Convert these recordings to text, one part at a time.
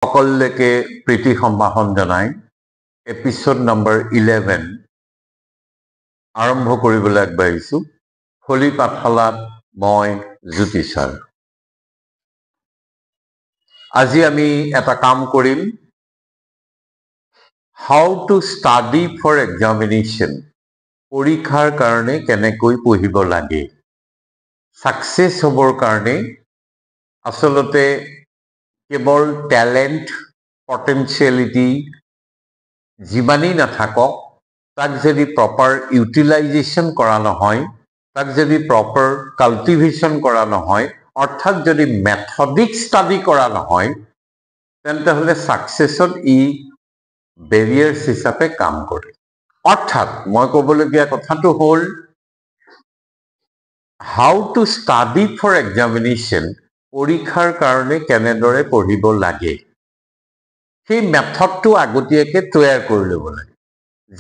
সকলকে প্ৰীতি সম্ভাষণ জনাই এপিসোড নম্বৰ 11 আৰম্ভ কৰিবলৈ আগবাঢ়িছো হোলী পাঠশালাত মই জ্যোতি ছাৰ আজি আমি এটা কাম কৰিম how to study for examination পৰীক্ষাৰ কাৰণে কেনেকৈ পঢ়িব লাগে সাকসেস হ'বৰ কাৰণে আসলতে কেৱল ট্যালেন্ট পটেনশিয়ালিটি যিমানেই নাথাকক তাক যদি প্ৰপাৰ ইউটিলাইজেশন কৰা নহয় তাক যদি প্ৰপাৰ কাল্টিভেশন কৰা নহয় অৰ্থাৎ যদি মেথডিক ষ্টাডি কৰা নহয় তেন্তে হলে সাকসেসত ই বেৰিয়াৰ্স হিচাপে কাম কৰে অৰ্থাৎ মই ক'বলগীয়া কথাটো হ'ল how to study for examination পৰীক্ষাৰ কাৰণে কেনেদৰে পঢ়িব লাগে সেই মেথডটো আগতীয়াকৈ তৈয়াৰ কৰি ল'ব লাগে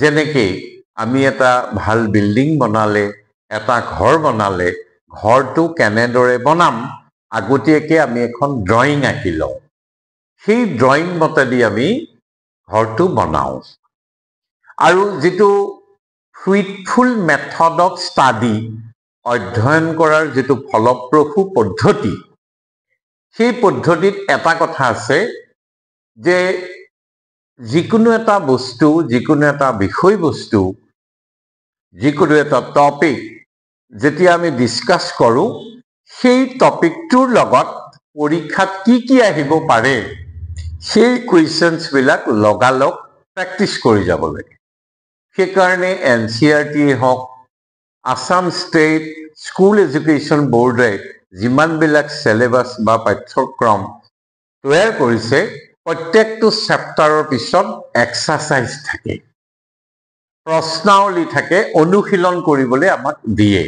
যেনেকে আমি এটা ভাল বিল্ডিং বনালে এটা ঘৰ বনালে ঘৰটো কেনেদৰে বনাম আগতীয়াকৈ আমি এখন ড্ৰয়িং আঁকি লওঁ সেই ড্ৰয়িং মতেদি আমি ঘৰটো বনাওঁ আৰু যেটো ফ্ৰুইটফুল মেথড অফ ষ্টাডি অধ্যয়ন কৰাৰ যেটো ফলপ্ৰসূ পদ্ধতি সেই পদ্ধতিত এটা কথা আছে যে যিকোনো এটা বস্তু যিকোনো এটা বিষয়বস্তু যিকোনো এটা টপিক যেতিয়া আমি ডিসকাস কৰো সেই টপিকটোৰ লগত পৰীক্ষাত কি আহিব পাৰে সেই কোৱেশ্চনছ বিলাক লগালগ প্ৰেক্টিস কৰি যাব লাগে সেই কাৰণে এনসিআৰটি হক আসাম স্টেট স্কুল এডুকেশ্যন বোৰ্ডে যিমান বিলাক সিলেবাস বা পাঠ্যক্ৰম তৈয়াৰ কৰিছে প্ৰত্যেকটো চেপ্টাৰৰ পিছত এক্সাৰসাইজ থাকে প্ৰশ্নাৱলী থাকে অনুশীলন কৰিবলৈ আমাক দিয়ে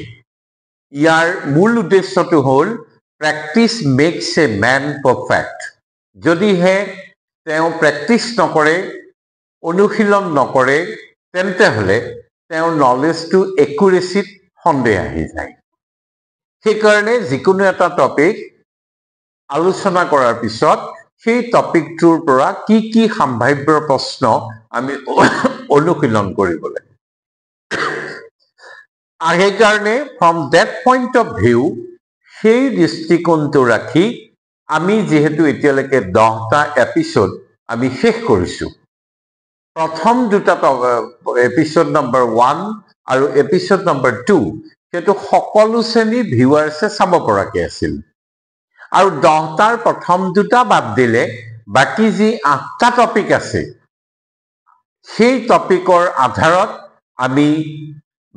ইয়াৰ মূল উদ্দেশ্যটো হ'ল practice max a man perfect যদি হে তেওঁ প্ৰেক্টিস নকৰে অনুশীলন নকৰে তেন্তে হলে তেওঁৰ নলেজটো একুৰেচিত সন্দেহ আহি যায় সেই কাৰণে যিকোনো এটা টপিক আলোচনা কৰাৰ পিছত সেই টপিকটোৰ পৰা কি সম্ভাৱ্য প্ৰশ্ন আমি অনুশীলন কৰিব লাগে আগে কাৰণে from that point of view সেই দৃষ্টিকোণটো ৰাখি আমি যেহেতু এতিয়ালৈকে 10টা এপিসোড আমি শেষ কৰিছো প্ৰথম দুটা এপিসোড নম্বৰ 1 আৰু এপিসোড নম্বৰ 2 সেইটো সকলো শ্ৰেণীৰ ভিউৱাৰ্ছে চাব পৰাকে আছিল আৰু 10টাৰ প্ৰথম দুটা বাদ দিলে বাকি যি 8টা টপিক আছে সেই টপিকৰ আধাৰত আমি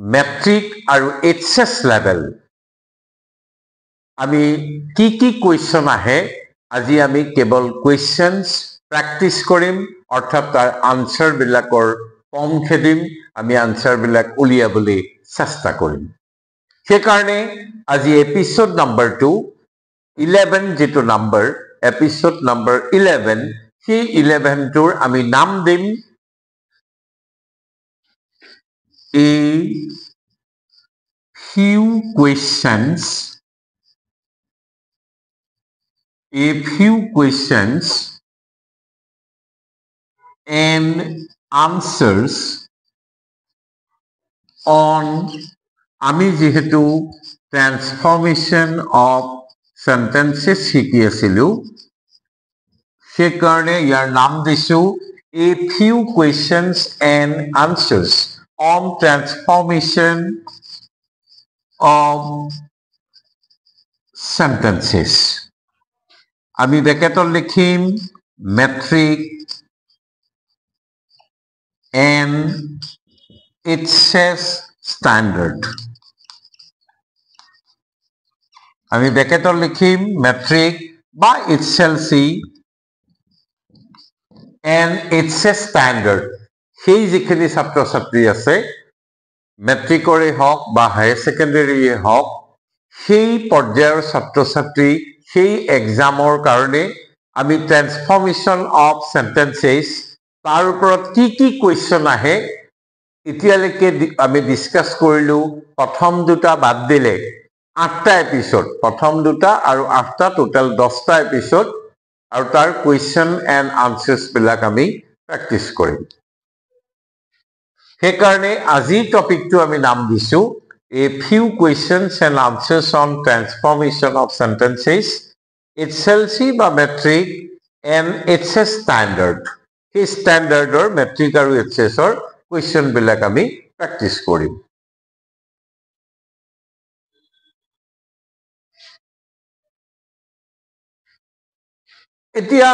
মেট্ৰিক আৰু এইচএস লেভেল আমি কি কোৱেশ্চন আহে আজি আমি কেৱল কোৱেশ্চনছ প্ৰেক্টিস কৰিম অৰ্থাৎ তাৰ আনসাৰ বিলাকৰ ফৰ্ম খেদিম আমি আনসাৰ বিলাক উলিয়াবলৈ চেষ্টা কৰিম সেই কাৰণে আজি এপিসোড নম্বৰ 2 11 যেটো নম্বৰ এপিসোড নম্বৰ 11 সেই 11 টোৰ আমি নাম দিম a few questions and answers on আমি যেহেতু ট্রান্সফরমেশন অফ সেন্টেন্সেস শিকি আছিলো সেই কাৰণে ইয়াৰ নাম দিছো a few questions and answers on transformation of sentences আমি ব্যাকেটত লিখিম metric and its standard আমি ব্যাকেটত লিখিম metric বা HLC and its standard সেই যিখিনি ছাত্ৰ ছাত্ৰী আছে মেট্ৰিকৰে হওক বা হায়াৰ সেকেন্ডাৰীয়ে হওক সেই পৰ্যায়ৰ ছাত্ৰ ছাত্ৰী সেই এক্সামৰ কাৰণে আমি ট্ৰান্সফৰমেশন অফ সেন্টেন্সেস তাৰ ওপৰত কি কোৱেশ্চন আহে এতিয়ালৈকে আমি ডিসকাস কৰিলো প্ৰথম দুটা বাদ দিলে 8টা এপিসোড প্ৰথম দুটা আৰু 8টা টোটাল 10টা এপিসোড আৰু তাৰ কুৱেশ্যন এণ্ড আনচাৰ্ছ বিলাক আমি প্ৰেক্টিছ কৰিম সেইকাৰণে আজিৰ টপিকটো আমি নাম দিছো A few questions and answers on transformation of sentences, HLC বা metric and HS standard. সেই standardৰ metric আৰু HSৰ question বিলাক আমি practice কৰিম এতিয়া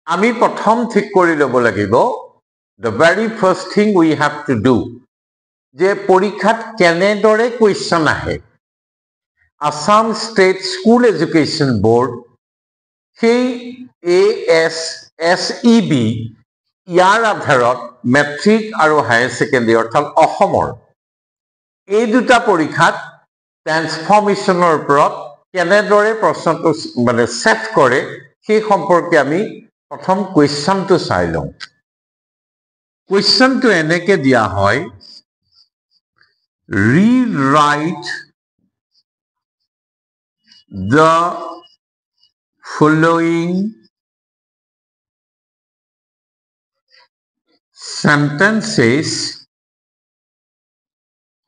আমি প্ৰথম ঠিক কৰি ল'ব লাগিব the very first thing we have to do যে পৰীক্ষাত কেনেদৰে question আহে Assam State School Education Board সেই ASSEB ইয়াৰ আধাৰত মেট্ৰিক আৰু হায়াৰ ছেকেণ্ডাৰী অৰ্থাৎ অসমৰ এই দুটা পৰীক্ষাত ট্ৰান্সফৰ্মেশ্যনৰ ওপৰত কেনেদৰে প্ৰশ্নটো মানে সেট কৰে সেই সম্পৰ্কে আমি প্ৰথম কুৱেশ্যনটো চাই লওঁ কুৱেশ্যনটো এনেকে দিয়া হয় rewrite the following sentences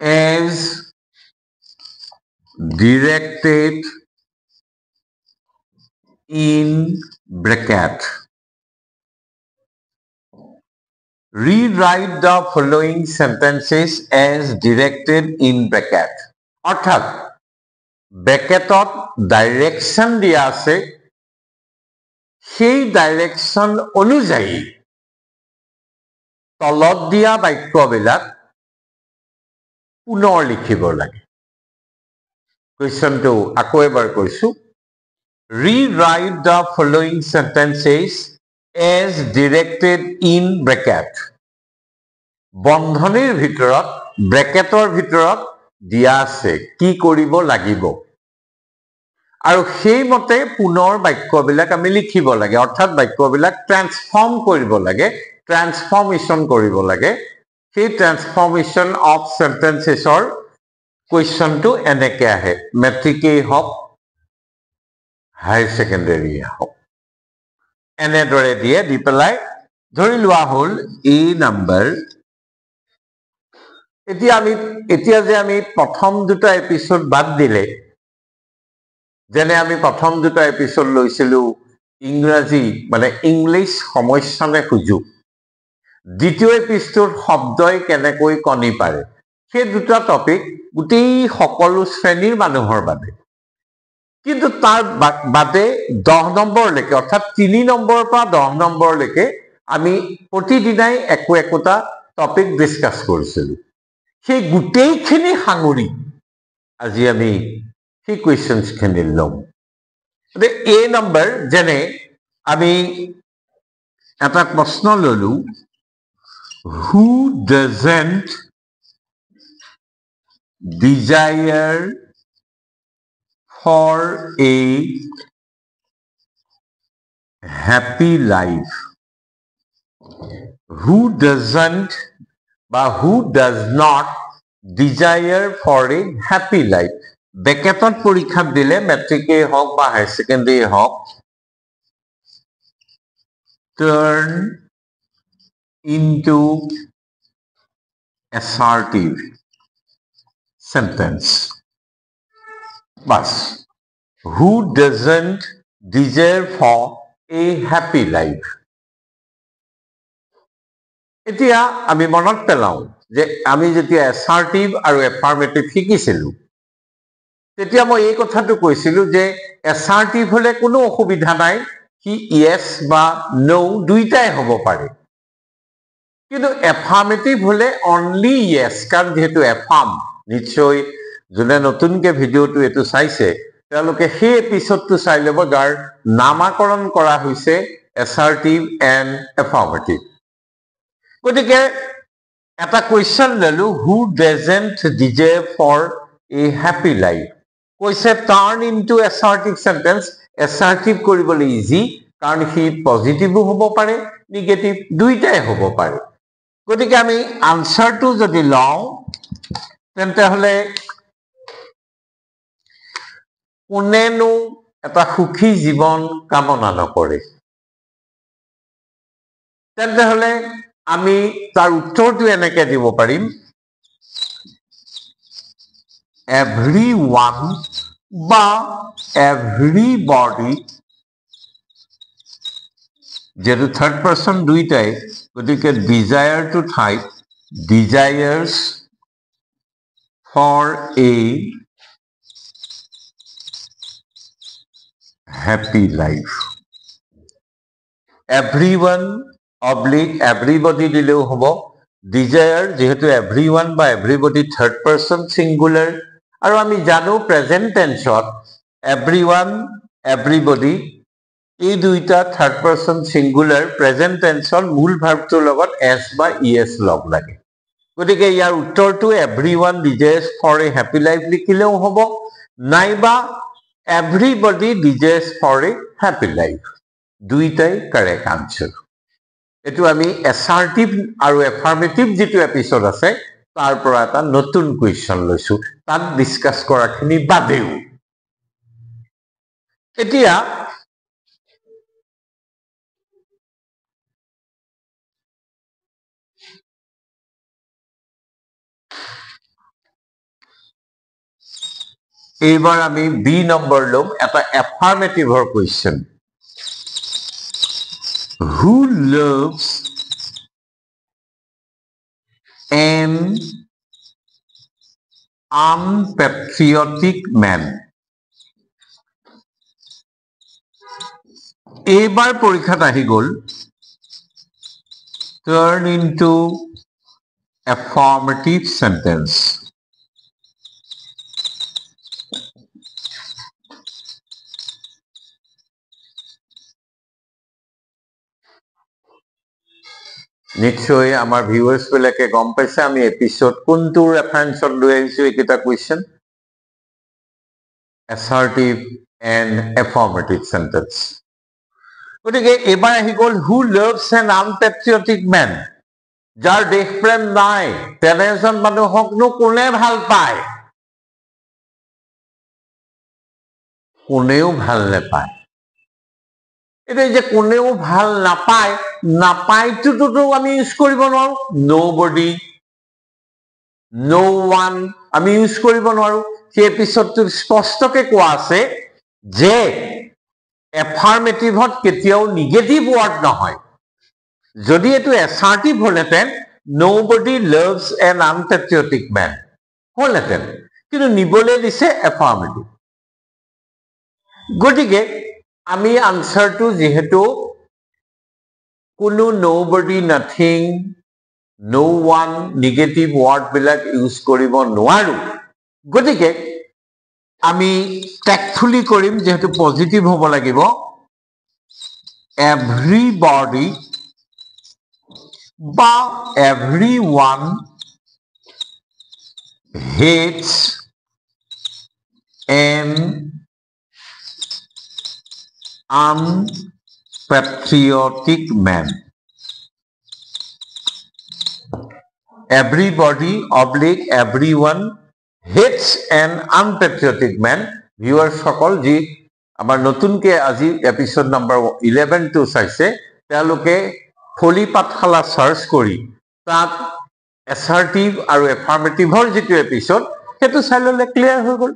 as directed in bracket. Rewrite the following sentences as directed in bracket. অর্থাৎ ব্ৰেকেটত ডাইৰেকশ্যন দিয়া আছে সেই ডাইৰেকশ্যন অনুযায়ী তলত দিয়া বাক্যবিলাক পুনৰ লিখিব লাগে কুৱেশ্যনটো আকৌ এবাৰ কৈছো Rewrite the following sentences as directed in bracket. বন্ধনীৰ ভিতৰত ব্ৰেকেটৰ ভিতৰত দিয়া আছে কি কৰিব লাগিব আৰু সেইমতে পুনৰ বাক্যবিলাক আমি লিখিব লাগে অৰ্থাৎ বাক্যবিলাক ট্ৰান্সফৰ্ম কৰিব লাগে ট্ৰান্সফৰ্মেশ্যন কৰিব লাগে সেই ট্ৰান্সফৰ্মেশ্যন অফ সেন্টেন্সেছৰ কুৱেশ্যনটো এনেকে আহে মেট্ৰিকেই হওক হায়াৰ ছেকেণ্ডাৰী হওক এনেদৰে দিয়ে দি পেলাই ধৰি লোৱা হ'ল এ নাম্বাৰ এতিয়া যে আমি প্ৰথম দুটা এপিসোড বাদ দিলে যেনে আমি প্ৰথম দুটা এপিসোড লৈছিলো ইংৰাজী মানে ইংলিশ সমস্যা নে সুযোগ দ্বিতীয় এপিসোড শব্দই কেনেকৈ কণী পাৰে সেই দুটা টপিক গোটেই সকলো শ্ৰেণীৰ মানুহৰ বাবে কিন্তু তাৰ বাদে 10 নম্বৰ লৈকে অৰ্থাৎ 3 নম্বৰৰ পৰা 10 নম্বৰ লৈকে আমি প্ৰতিদিনাই একোটা টপিক ডিসকাস কৰিছিলো সেই গোটেইখিনি সাঙুৰি আজি আমি সেই কোৱেশ্চনছ খিনি লম এ নম্বৰ যেনে আমি এটা প্ৰশ্ন ললো who doesn't desire for a happy life who doesn't বা who does not desire for a happy life ব্ৰেকেটত পৰীক্ষা দিলে মেট্ৰিকে হওক বা হায়াৰ ছেকেণ্ডাৰী হওক turn into assertive sentence bas who doesn't desire for a happy life এতিয়া আমি মনত পেলাও যে আমি যেতিয়া assertive আৰু affirmative শিকিছিলো তেতিয়া মই এই কথাটো কৈছিলো যে assertive হলে কোনো অসুবিধা নাই কি yes বা no দুইটাই হ'ব পাৰে কিন্তু affirmative হলে only yes কাৰণ যেহেতু affirm নিশ্চয় যোনে নতুনকে ভিডিওটো এটো চাইছে তেওঁলোকে সেই এপিসোডটো চাই ল'ব যাৰ নামাকৰণ কৰা হৈছে assertive and affirmative গতিকে এটা কোৱেশ্চন ললো who doesn't desire for a happy life কৈছে turn into assertive sentence assertive কৰিবলৈ ইজি কাৰণ হি পজিটিভো হ'ব পাৰে নেগেটিভ দুইটাই হ'ব পাৰে গতিকে আমি আনসাৰটো যদি লওঁ তেন্তে হলে কোনেনো এটা সুখী জীৱন কামনা নকৰে তেন্তে হলে আমি তাৰ উত্তৰটো এনেকে দিব পাৰিম everyone বা everybody যেহেতু থাৰ্ড পাৰ্সন দুইটাই গতিকে ডিজায়াৰ টু ঠাইত desires for a happy life. Everyone oblique everybody দিলেও হ'ব desire যেহেতু everyone বা everybody third person singular আৰু আমি জানো present tenseত everyone everybody এই দুইটা থাৰ্ড পাৰ্সন সিঙ্গুলাৰ প্ৰেজেন্ট টেন্সৰ মূল ভাৰ্বটোৰ লগত s বা es লগ লাগে গতিকে ইয়াৰ উত্তৰটো everyone desires for a happy life লিখিলেও হ'ব নাইবা everybody desires for a happy life দুইটাই কাৰেক্ট আনসাৰ এটো আমি অ্যাসাৰ্টিভ আৰু এফাৰ্মেটিভ যেটো এপিসোড আছে তাৰ পৰা এটা নতুন কোৱেশ্চন লৈছো তাত ডিসকাস কৰাখিনি বাদেও এতিয়া এইবাৰ আমি বি নম্বৰ লম এটা এফাৰ্মেটিভৰ question who loves an unpatriotic man এইবাৰ পৰীক্ষাত আহি গল turn into affirmative sentence নিশ্চয় আমাৰ ভিউয়াৰ্স বিলাকে গম পাইছে আমি এপিসোড কোনটো ৰেফাৰেন্সত লৈ আহিছো এটা question assertive and affirmative sentence গতিকে এবাৰ আহি গল who loves an unpatriotic man যাৰ দেশপ্ৰেম নাই তেনে এজন মানুহকনো কোনে ভাল পায় কোনেও ভাল নাপায় এটা যে কোনেও ভাল নাপায় নাপায়টোতো আমি ইউজ কৰিব নোৱাৰো nobody no one আমি ইউজ কৰিব নোৱাৰো সেই এপিসোডটো স্পষ্টকে কোৱা আছে যে এফার্মেটিভত কেতিয়াও নেগেটিভ ওয়ার্ড নহয় যদি এটো অ্যাসার্টিভ হলেতেন nobody loves an unpatriotic man হলেতেন কিন্তু নিবলে দিছে এফার্মেটিভ গতিকে আমি আনসারটো যেহেতু কোনো nobody nothing no one negative word বিলাক ইউজ কৰিব নোৱাৰো গতিকে আমি ট্যাক্টফুলি কৰিম যেহেতু পজিটিভ হ'ব লাগিব everybody বা everyone hates an unpatriotic man everybody oblique everyone hates an unpatriotic man viewers সকল যি আমাৰ নতুনকে আজি এপিসোড নম্বৰ 11 টো চাইছে তেওঁলোকে ফলি পাঠশালা সাৰ্চ কৰি তাত অ্যাসাৰ্টিভ আৰু এফাৰ্মেটিভৰ যেটো এপিসোড হেতু চাইললে ক্লিয়াৰ হৈ গল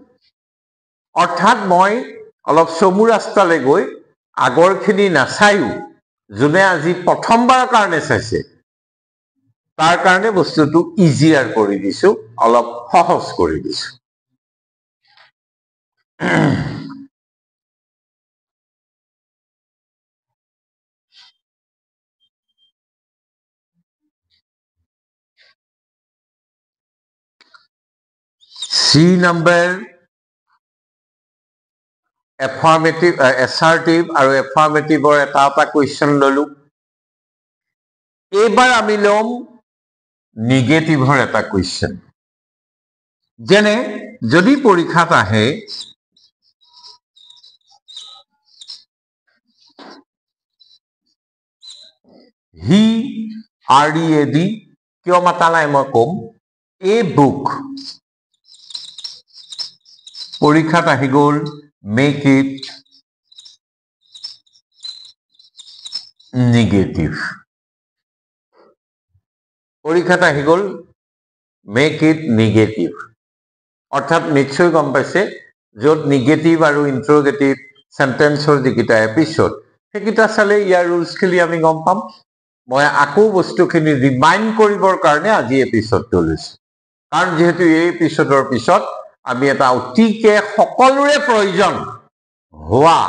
অৰ্থাৎ মই অলপ চমু ৰাস্তালৈ গৈ আগৰখিনি নাচায়ো যোনে আজি প্ৰথমবাৰৰ কাৰণে চাইছে তাৰ কাৰণে বস্তুটো ইজিয়াৰ কৰি দিছো অলপ সহজ কৰি দিছো C number affirmative assertive আৰু affirmativeৰ এটা কোৱেশ্চন ললো এবাৰ আমি লম নেগেটিভৰ এটা কোৱেশ্চন যেনে যদি পৰীক্ষাত আহে he read কিয় মাতা নাই মই কম a book পৰীক্ষাত আহি গল make it negative পৰীক্ষাত আহি গ'ল মেক ইট নিগেটিভ, অৰ্থাৎ নিশ্চয় গম পাইছে য'ত নিগেটিভ আৰু ইন্ট্ৰগেটিভ সেন্টেন্সৰ যিকেইটা এপিছড সেইকেইটা চালে ইয়াৰ ৰুলছখিনি আমি গম পাম। মই আকৌ বস্তুখিনি ৰিমাইণ্ড কৰিবৰ কাৰণে আজি এপিছডটো লৈছোঁ, কাৰণ যিহেতু এই এপিছডৰ পিছত আমি এটা অতিকে সকলোৰে প্ৰয়োজন হোৱা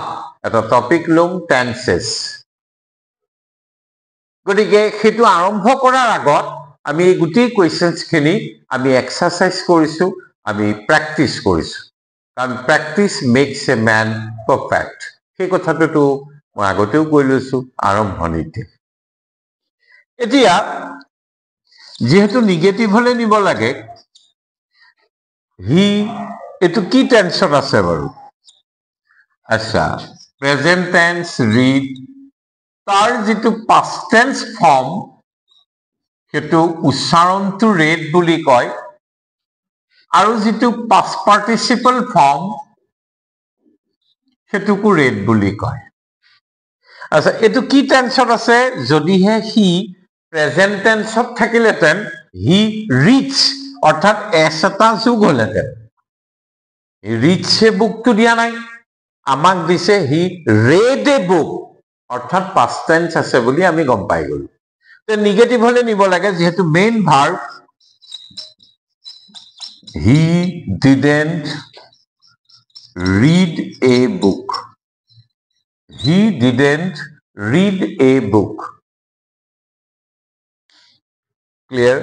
এটা টপিক ল'ম, টেন্সেছ। গতিকে সেইটো আৰম্ভ কৰাৰ আগত আমি এই গোটেই কুৱেশ্যনছখিনি আমি এক্সাৰচাইজ কৰিছোঁ, আমি প্ৰেক্টিছ কৰিছোঁ, কাৰণ practice makes a man perfect. সেই কথাটোতো মই আগতেও কৈ লৈছোঁ আৰম্ভণিতে। এতিয়া যিহেতু নিগেটিভ হলে নিব লাগে, হি এইটো কি টেন্সত আছে বাৰু? আচ্ছা, প্ৰেজেন্ট টেন্স ৰিড, তাৰ যিটো পাষ্ট টেন্স ফৰ্ম সেইটো উচ্চাৰণটো ৰেড বুলি কয়, আৰু যিটো পাষ্ট পাৰ্টিচিপল ফৰ্ম সেইটোকো ৰেড বুলি কয়। আচ্ছা, এইটো কি টেন্সত আছে? যদিহে সি প্ৰেজেন্ট টেন্সত থাকিলেহেঁতেন হি ৰিডছ, অৰ্থাৎ এছ এটা যোগ হলহেঁতেন। ৰিডছে বুকটো দিয়া নাই, আমাক দিছে হি ৰেড এ বুক, অৰ্থাৎ পাষ্ট টেন্স আছে বুলি আমি গম পাই গলো। নিগেটিভ হলে নিব লাগে, যিহেতু main verb he didn't read a book, he didn't read a book. Clear?